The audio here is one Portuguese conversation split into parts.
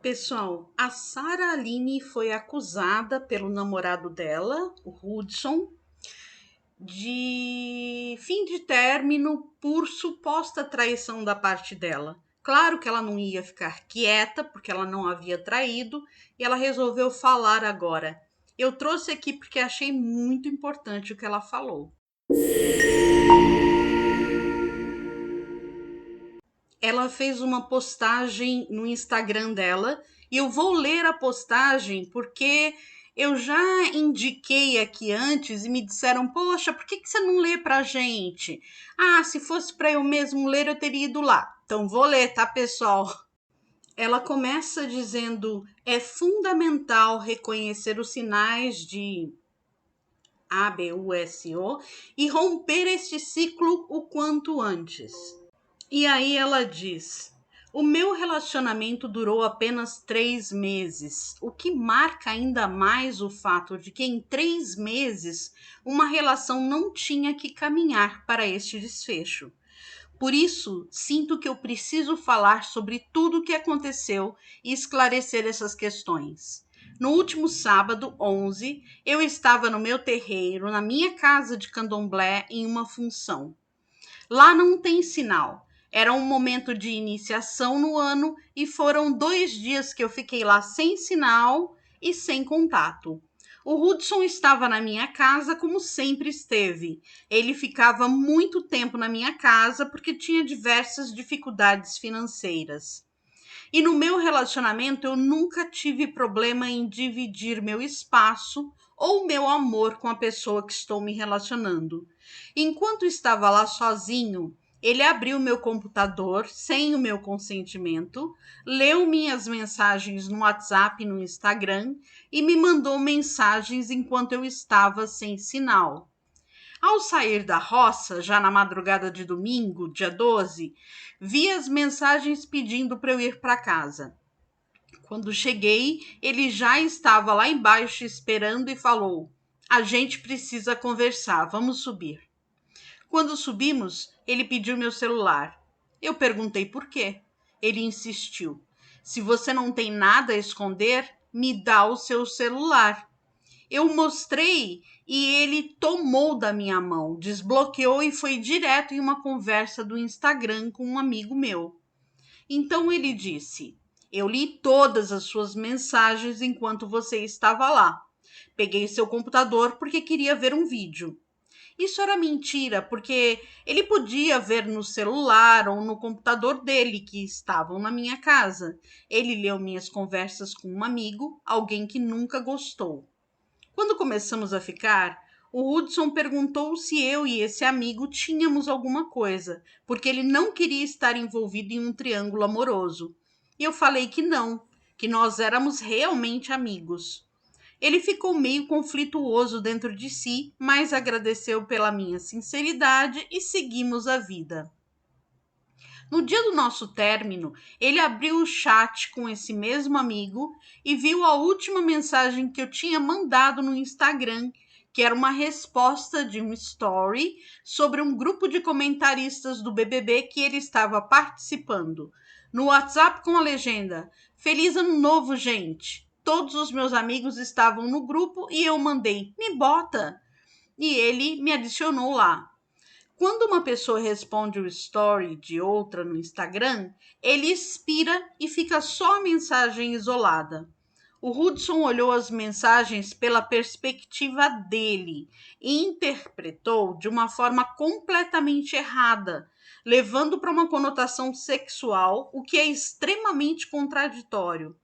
Pessoal, a Sarah Aline foi acusada pelo namorado dela, o Hudson, de fim de término por suposta traição da parte dela. Claro que ela não ia ficar quieta, porque ela não havia traído, e ela resolveu falar agora. Eu trouxe aqui porque achei muito importante o que ela falou. Ela fez uma postagem no Instagram dela e eu vou ler a postagem porque eu já indiquei aqui antes e me disseram: poxa, por que você não lê pra gente? Ah, se fosse para eu mesmo ler, eu teria ido lá. Então vou ler, tá, pessoal? Ela começa dizendo: é fundamental reconhecer os sinais de ABUSO e romper este ciclo o quanto antes. E aí ela diz: o meu relacionamento durou apenas 3 meses, o que marca ainda mais o fato de que em 3 meses uma relação não tinha que caminhar para este desfecho. Por isso, sinto que eu preciso falar sobre tudo o que aconteceu e esclarecer essas questões. No último sábado, 11, eu estava no meu terreiro, na minha casa de candomblé, em uma função. Lá não tem sinal. Era um momento de iniciação no ano e foram 2 dias que eu fiquei lá sem sinal e sem contato. O Hudson estava na minha casa como sempre esteve. Ele ficava muito tempo na minha casa porque tinha diversas dificuldades financeiras. E no meu relacionamento eu nunca tive problema em dividir meu espaço ou meu amor com a pessoa que estou me relacionando. Enquanto estava lá sozinho, ele abriu meu computador sem o meu consentimento, leu minhas mensagens no WhatsApp e no Instagram e me mandou mensagens enquanto eu estava sem sinal. Ao sair da roça, já na madrugada de domingo, dia 12, vi as mensagens pedindo para eu ir para casa. Quando cheguei, ele já estava lá embaixo esperando e falou: a gente precisa conversar, vamos subir. Quando subimos, ele pediu meu celular. Eu perguntei por quê. Ele insistiu: se você não tem nada a esconder, me dá o seu celular. Eu mostrei e ele tomou da minha mão, desbloqueou e foi direto em uma conversa do Instagram com um amigo meu. Então ele disse: eu li todas as suas mensagens enquanto você estava lá. Peguei seu computador porque queria ver um vídeo. Isso era mentira, porque ele podia ver no celular ou no computador dele que estavam na minha casa. Ele leu minhas conversas com um amigo, alguém que nunca gostou. Quando começamos a ficar, o Hudson perguntou se eu e esse amigo tínhamos alguma coisa, porque ele não queria estar envolvido em um triângulo amoroso. E eu falei que não, que nós éramos realmente amigos. Ele ficou meio conflituoso dentro de si, mas agradeceu pela minha sinceridade e seguimos a vida. No dia do nosso término, ele abriu o chat com esse mesmo amigo e viu a última mensagem que eu tinha mandado no Instagram, que era uma resposta de um story sobre um grupo de comentaristas do BBB que ele estava participando. No WhatsApp com a legenda: Feliz Ano Novo, gente! Todos os meus amigos estavam no grupo e eu mandei: me bota! E ele me adicionou lá. Quando uma pessoa responde o story de outra no Instagram, ele expira e fica só a mensagem isolada. O Hudson olhou as mensagens pela perspectiva dele e interpretou de uma forma completamente errada, levando para uma conotação sexual, o que é extremamente contraditório.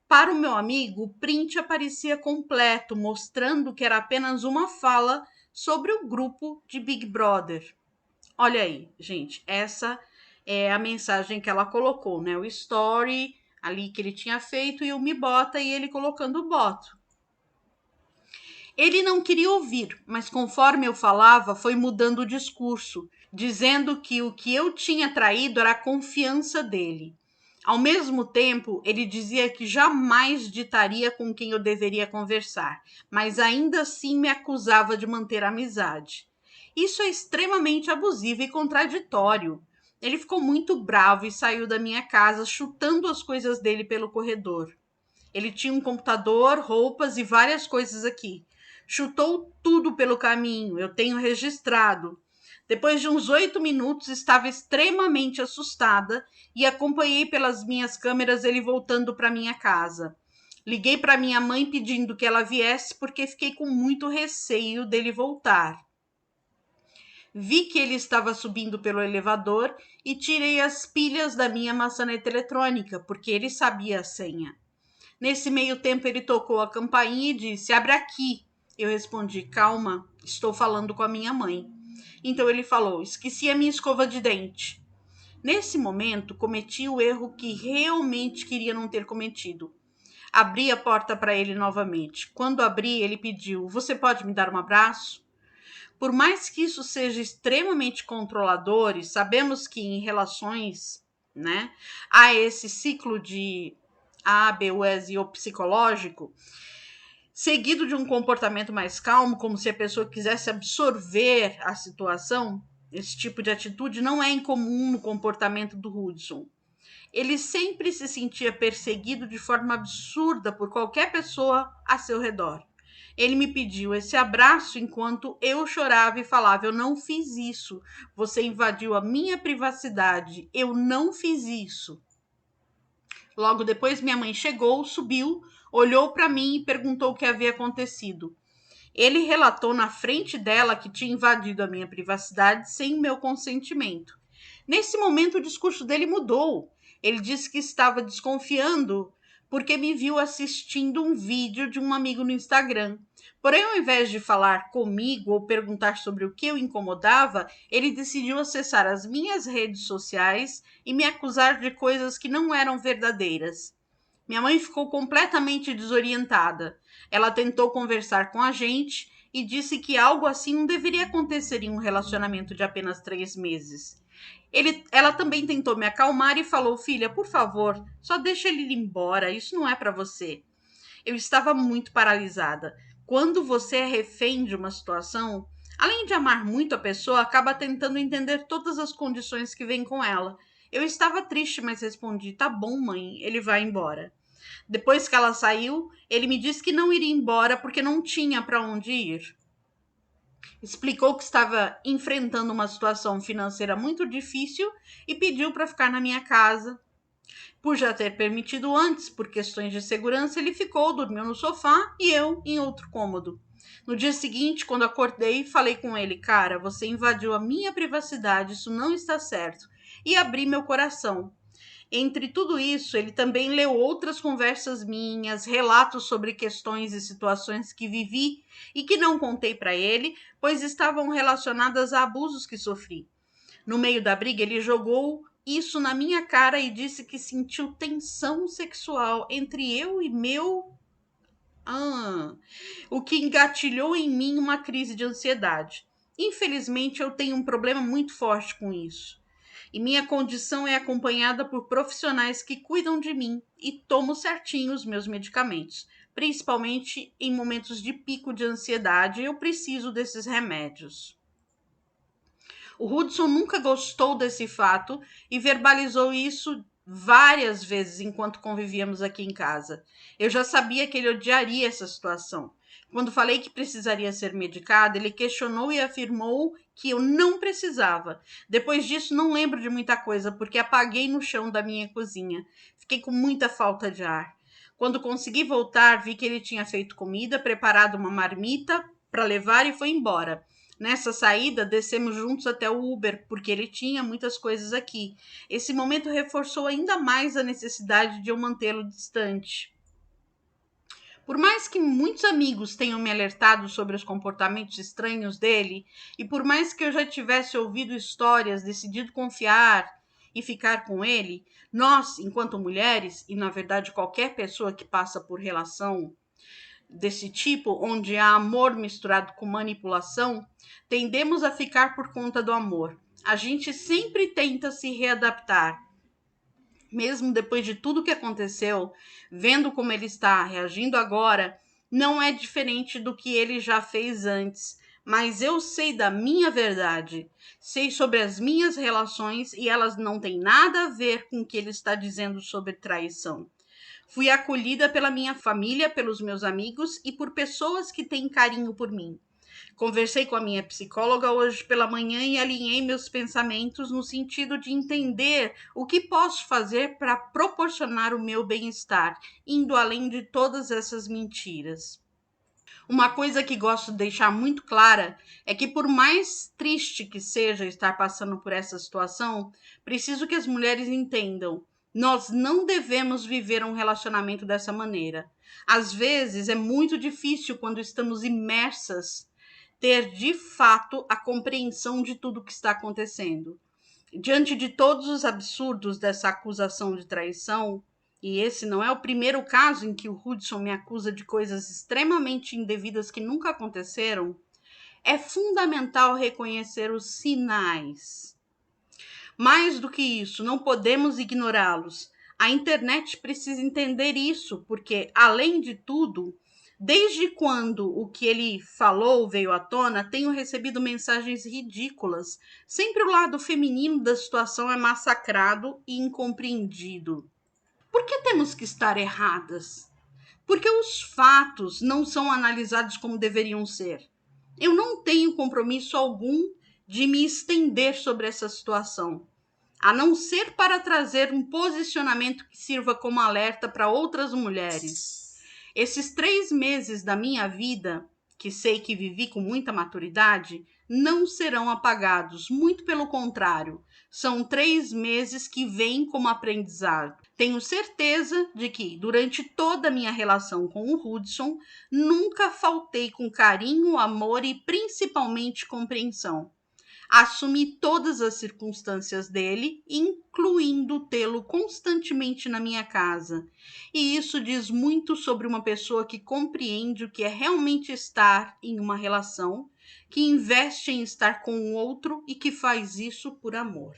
Para o meu amigo, o print aparecia completo, mostrando que era apenas uma fala sobre o grupo de Big Brother. Olha aí, gente, essa é a mensagem que ela colocou, né? O story ali que ele tinha feito e o me bota e ele colocando o boto. Ele não queria ouvir, mas conforme eu falava, foi mudando o discurso, dizendo que o que eu tinha traído era a confiança dele. Ao mesmo tempo, ele dizia que jamais ditaria com quem eu deveria conversar, mas ainda assim me acusava de manter a amizade. Isso é extremamente abusivo e contraditório. Ele ficou muito bravo e saiu da minha casa chutando as coisas dele pelo corredor. Ele tinha um computador, roupas e várias coisas aqui. Chutou tudo pelo caminho, eu tenho registrado. Depois de uns 8 minutos, estava extremamente assustada e acompanhei pelas minhas câmeras ele voltando para minha casa. Liguei para minha mãe pedindo que ela viesse porque fiquei com muito receio dele voltar. Vi que ele estava subindo pelo elevador e tirei as pilhas da minha maçaneta eletrônica, porque ele sabia a senha. Nesse meio tempo, ele tocou a campainha e disse: "Abre aqui." Eu respondi: "Calma, estou falando com a minha mãe." Então ele falou: "Esqueci a minha escova de dente." Nesse momento, cometi o erro que realmente queria não ter cometido. Abri a porta para ele novamente. Quando abri, ele pediu: "Você pode me dar um abraço?" Por mais que isso seja extremamente controlador, e sabemos que em relações, né, há esse ciclo de A, B, U, S e o psicológico, seguido de um comportamento mais calmo, como se a pessoa quisesse absorver a situação, esse tipo de atitude não é incomum no comportamento do Hudson. Ele sempre se sentia perseguido de forma absurda por qualquer pessoa a seu redor. Ele me pediu esse abraço enquanto eu chorava e falava: "Eu não fiz isso. Você invadiu a minha privacidade. Eu não fiz isso." Logo depois, minha mãe chegou, subiu, olhou para mim e perguntou o que havia acontecido. Ele relatou na frente dela que tinha invadido a minha privacidade sem meu consentimento. Nesse momento, o discurso dele mudou. Ele disse que estava desconfiando porque me viu assistindo um vídeo de um amigo no Instagram. Porém, ao invés de falar comigo ou perguntar sobre o que eu incomodava, ele decidiu acessar as minhas redes sociais e me acusar de coisas que não eram verdadeiras. Minha mãe ficou completamente desorientada. Ela tentou conversar com a gente e disse que algo assim não deveria acontecer em um relacionamento de apenas 3 meses. Ela também tentou me acalmar e falou: "Filha, por favor, só deixa ele ir embora, isso não é para você." Eu estava muito paralisada. Quando você é refém de uma situação, além de amar muito a pessoa, acaba tentando entender todas as condições que vêm com ela. Eu estava triste, mas respondi: "Tá bom, mãe, ele vai embora." Depois que ela saiu, ele me disse que não iria embora porque não tinha para onde ir. Explicou que estava enfrentando uma situação financeira muito difícil e pediu para ficar na minha casa. Por já ter permitido antes, por questões de segurança, ele ficou, dormiu no sofá e eu em outro cômodo. No dia seguinte, quando acordei, falei com ele: "Cara, você invadiu a minha privacidade, isso não está certo." E abri meu coração. Entre tudo isso, ele também leu outras conversas minhas, relatos sobre questões e situações que vivi e que não contei para ele, pois estavam relacionadas a abusos que sofri. No meio da briga, ele jogou isso na minha cara e disse que sentiu tensão sexual entre eu e meu. O que engatilhou em mim uma crise de ansiedade. Infelizmente, eu tenho um problema muito forte com isso. E minha condição é acompanhada por profissionais que cuidam de mim e tomo certinho os meus medicamentos. Principalmente em momentos de pico de ansiedade, eu preciso desses remédios. O Hudson nunca gostou desse fato e verbalizou isso várias vezes enquanto convivíamos aqui em casa. Eu já sabia que ele odiaria essa situação. Quando falei que precisaria ser medicada, ele questionou e afirmou que eu não precisava. Depois disso, não lembro de muita coisa, porque apaguei no chão da minha cozinha. Fiquei com muita falta de ar. Quando consegui voltar, vi que ele tinha feito comida, preparado uma marmita para levar e foi embora. Nessa saída, descemos juntos até o Uber, porque ele tinha muitas coisas aqui. Esse momento reforçou ainda mais a necessidade de eu mantê-lo distante. Por mais que muitos amigos tenham me alertado sobre os comportamentos estranhos dele, e por mais que eu já tivesse ouvido histórias, decidido confiar e ficar com ele, nós, enquanto mulheres, e na verdade qualquer pessoa que passa por relação desse tipo, onde há amor misturado com manipulação, tendemos a ficar por conta do amor. A gente sempre tenta se readaptar. Mesmo depois de tudo que aconteceu, vendo como ele está reagindo agora, não é diferente do que ele já fez antes. mas eu sei da minha verdade, sei sobre as minhas relações e elas não têm nada a ver com o que ele está dizendo sobre traição. Fui acolhida pela minha família, pelos meus amigos e por pessoas que têm carinho por mim. Conversei com a minha psicóloga hoje pela manhã e alinhei meus pensamentos no sentido de entender o que posso fazer para proporcionar o meu bem-estar, indo além de todas essas mentiras. Uma coisa que gosto de deixar muito clara é que, por mais triste que seja estar passando por essa situação, preciso que as mulheres entendam. Nós não devemos viver um relacionamento dessa maneira. Às vezes é muito difícil, quando estamos imersas, ter de fato a compreensão de tudo o que está acontecendo. Diante de todos os absurdos dessa acusação de traição, e esse não é o primeiro caso em que o Hudson me acusa de coisas extremamente indevidas que nunca aconteceram, é fundamental reconhecer os sinais. Mais do que isso, não podemos ignorá-los. A internet precisa entender isso, porque, além de tudo, desde quando o que ele falou veio à tona, tenho recebido mensagens ridículas. Sempre o lado feminino da situação é massacrado e incompreendido. Por que temos que estar erradas? Porque os fatos não são analisados como deveriam ser. Eu não tenho compromisso algum de me estender sobre essa situação, a não ser para trazer um posicionamento que sirva como alerta para outras mulheres. Esses 3 meses da minha vida, que sei que vivi com muita maturidade, não serão apagados, muito pelo contrário. São 3 meses que vêm como aprendizado. Tenho certeza de que, durante toda a minha relação com o Hudson, nunca faltei com carinho, amor e principalmente compreensão. Assumi todas as circunstâncias dele, incluindo tê-lo constantemente na minha casa. E isso diz muito sobre uma pessoa que compreende o que é realmente estar em uma relação, que investe em estar com o outro e que faz isso por amor.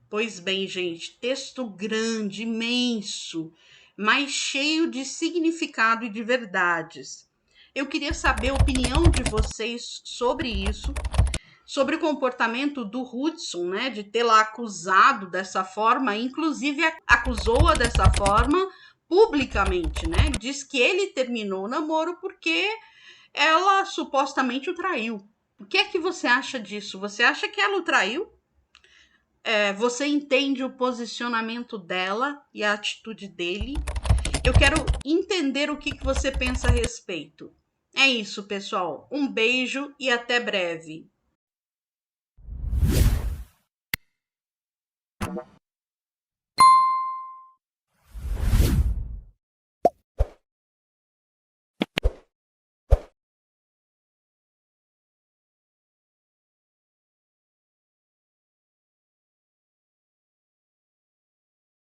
Pois bem, gente, texto grande, imenso, mas cheio de significado e de verdades. Eu queria saber a opinião de vocês sobre isso, sobre o comportamento do Hudson, né, de tê-la acusado dessa forma, inclusive acusou-a dessa forma publicamente, né? Diz que ele terminou o namoro porque ela supostamente o traiu. O que é que você acha disso? Você acha que ela o traiu? Você entende o posicionamento dela e a atitude dele? Eu quero entender o que você pensa a respeito. É isso, pessoal. Um beijo e até breve.